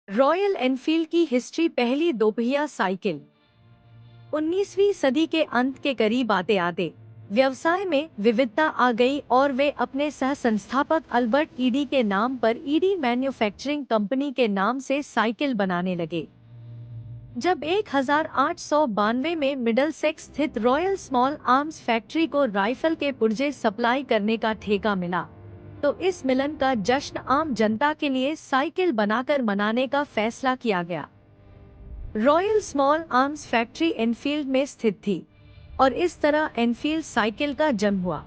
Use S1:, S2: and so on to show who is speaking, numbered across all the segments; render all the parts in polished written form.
S1: Royal Enfield की history. पहली दोपहिया साइकिल। 19वीं सदी के अंत के करीब आते आते व्यवसाय में विविधता आ गई और वे अपने सह संस्थापक अल्बर्ट ईडी के नाम पर ईडी मैन्युफैक्चरिंग कंपनी के नाम से साइकिल बनाने लगे। जब 1892 में मिडलसेक्स स्थित रॉयल स्मॉल आर्म्स फैक्ट्री को राइफल के पुर्जे सप्लाई करने का ठेका मिला, तो इस मिलन का जश्न आम जनता के लिए साइकिल बनाकर मनाने का फैसला किया गया। Royal small arms factory Enfield में स्थित थी और इस तरह एनफील्ड साइकिल का जन्म हुआ।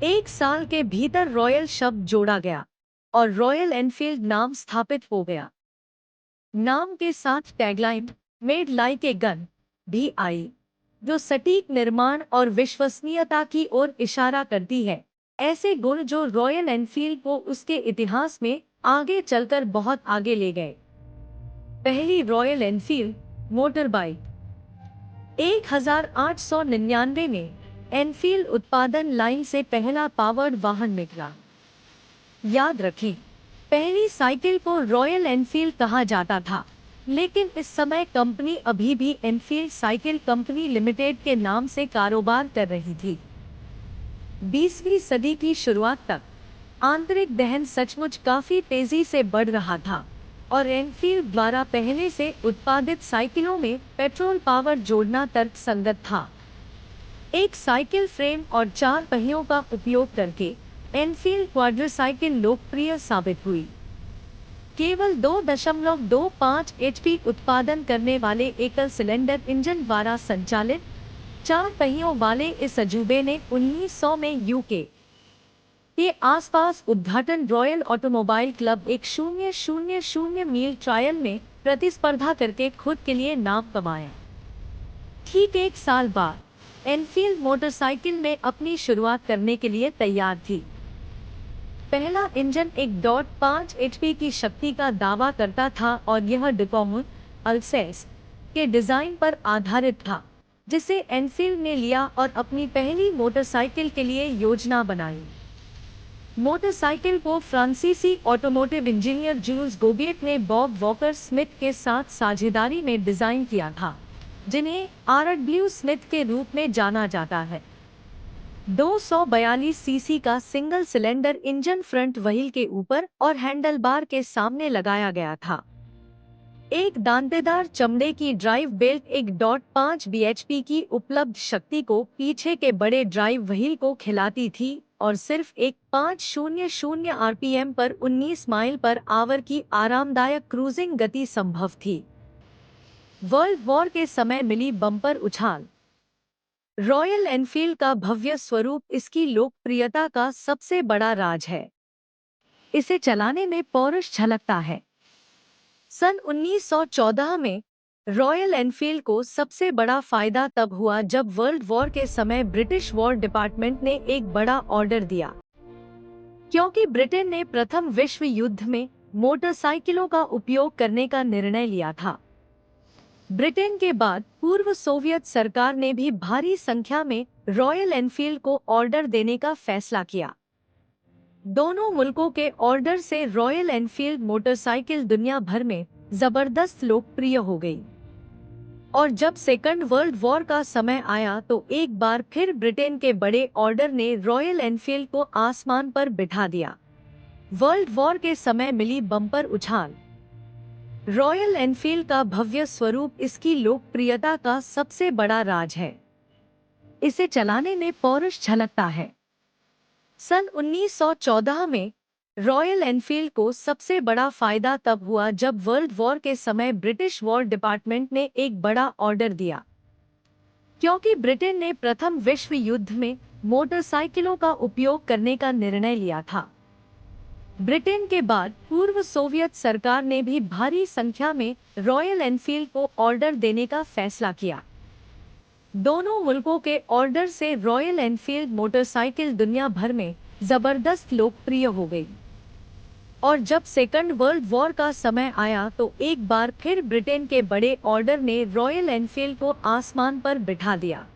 S1: एक साल के भीतर रॉयल शब्द जोड़ा गया और रॉयल एनफील्ड नाम स्थापित हो गया। नाम के साथ tagline made like a gun भी आई, जो सटीक निर्माण और विश्वसनीयता की ओर इशारा करती है। ऐसे गुण जो रॉयल एनफील्ड को उसके इतिहास में आगे चलकर बहुत आगे ले गए। पहली रॉयल एनफील्ड मोटर बाइक। 1899 में एनफील्ड उत्पादन लाइन से पहला पावर्ड वाहन निकला। याद रखें, पहली साइकिल को रॉयल एनफील्ड कहा जाता था, लेकिन इस समय कंपनी अभी भी एनफील्ड साइकिल कंपनी लिमिटेड के नाम से कारोबार कर रही थी। 20वीं सदी की शुरुआत तक आंतरिक दहन सचमुच काफी तेजी से बढ़ रहा था और एनफील्ड द्वारा पहले से उत्पादित साइकिलों में पेट्रोल पावर जोड़ना तर्कसंगत था। एक साइकिल फ्रेम और 4 पहियों का उपयोग करके एनफील्ड क्वाड्रीसाइकिल लोकप्रिय साबित हुई। केवल 2.25 एचपी उत्पादन करने वाले एकल सिलेंडर इंजन द्वारा संचालित 4 पहियों वाले इस अजूबे ने 1900 में यूके के आसपास उद्घाटन रॉयल ऑटोमोबाइल क्लब 1000 मील ट्रायल में प्रतिस्पर्धा करके खुद के लिए नाम कमाया। ठीक एक साल बाद एनफील्ड मोटरसाइकिल में अपनी शुरुआत करने के लिए तैयार थी। पहला इंजन 1.5 एचपी की शक्ति का दावा करता था और यह डिकॉमन अल्सेस के डिजाइन पर आधारित था, जिसे एनफील्ड ने लिया और अपनी पहली मोटरसाइकिल के लिए योजना बनाई। मोटरसाइकिल को फ्रांसीसी ऑटोमोटिव इंजीनियर जूल्स गोबिएट ने बॉब वॉकर स्मिथ के साथ साझेदारी में डिजाइन किया था, जिन्हें आरडब्ल्यू स्मिथ के रूप में जाना जाता है। 242 सीसी का single cylinder engine front wheel के ऊपर और हैंडलबार के सामने लगाया गया था। एक दांतेदार चमड़े की ड्राइव बेल्ट 1.5 बीएचपी की उपलब्ध शक्ति को पीछे के बड़े ड्राइव व्हील को खिलाती थी और सिर्फ एक 500 आरपीएम पर 19 माइल पर आवर की आरामदायक क्रूजिंग गति संभव थी। वर्ल्ड वॉर के समय मिली बम्पर उछाल। रॉयल एनफील्ड का भव्य स्वरूप इसकी लोकप्रियता का सबसे बड़ा राज है। इसे चलाने में पौरुष झलकता है। सन 1914 में रॉयल एनफील्ड को सबसे बड़ा फायदा तब हुआ जब वर्ल्ड वॉर के समय ब्रिटिश वॉर डिपार्टमेंट ने एक बड़ा ऑर्डर दिया। क्योंकि ब्रिटेन ने प्रथम विश्व युद्ध में मोटरसाइकिलों का उपयोग करने का निर्णय लिया था। ब्रिटेन के बाद पूर्व सोवियत सरकार ने भी भारी संख्या में रॉयल एनफील्ड को ऑर्डर देने का फैसला किया। दोनों मुल्कों के ऑर्डर से रॉयल एनफील्ड मोटरसाइकिल दुनिया भर में जबरदस्त लोकप्रिय हो गई। और जब सेकंड वर्ल्ड वॉर का समय आया तो एक बार फिर ब्रिटेन के बड़े ऑर्डर ने रॉयल एनफील्ड को आसमान पर बिठा दिया। वर्ल्ड वॉर के समय मिली बम्पर उछाल। रॉयल एनफील्ड का भव्य स्वरूप इसकी लोकप्रियता का सबसे बड़ा राज है। इसे चलाने में पौरुष झलकता है। सन 1914 में रॉयल एनफील्ड को सबसे बड़ा फायदा तब हुआ जब वर्ल्ड वॉर के समय ब्रिटिश वॉर डिपार्टमेंट ने एक बड़ा ऑर्डर दिया। क्योंकि ब्रिटेन ने प्रथम विश्व युद्ध में मोटरसाइकिलों का उपयोग करने का निर्णय लिया था। ब्रिटेन के बाद पूर्व सोवियत सरकार ने भी भारी संख्या में रॉयल एनफील्ड को ऑर्डर देने का फैसला किया। दोनों मुल्कों के ऑर्डर से रॉयल एनफील्ड मोटरसाइकिल दुनिया भर में जबरदस्त लोकप्रिय हो गई। और जब सेकंड वर्ल्ड वॉर का समय आया तो एक बार फिर ब्रिटेन के बड़े ऑर्डर ने रॉयल एनफील्ड को आसमान पर बिठा दिया।